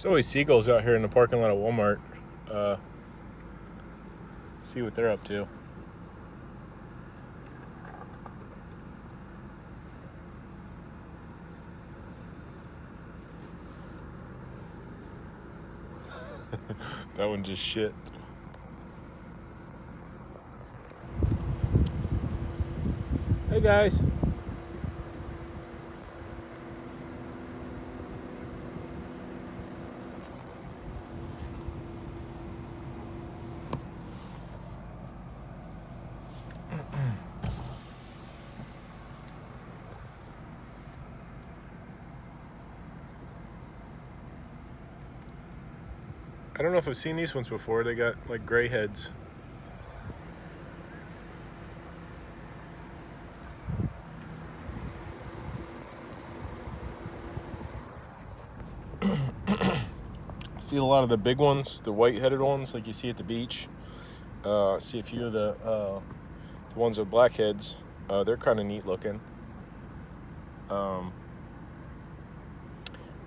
There's always seagulls out here in the parking lot of Walmart. See what they're up to. That one just shit. Hey guys. I don't know if I've seen these ones before. They got like gray heads. See a lot of the big ones, the white-headed ones, like you see at the beach. See a few of the ones with black heads. They're kind of neat looking.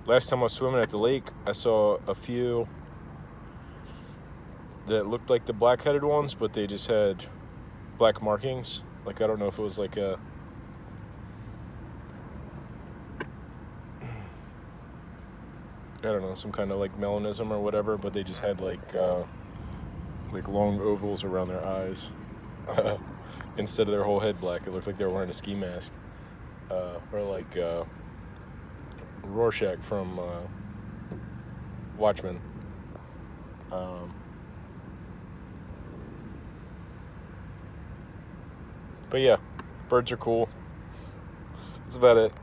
Last time I was swimming at the lake, I saw a few that looked like the black-headed ones, but they just had black markings. Like, I don't know if it was like a... I don't know, some kind of like melanism or whatever, but they just had like long ovals around their eyes. Instead of their whole head black, it looked like they were wearing a ski mask. Or like Rorschach from Watchmen. But yeah, birds are cool. That's about it.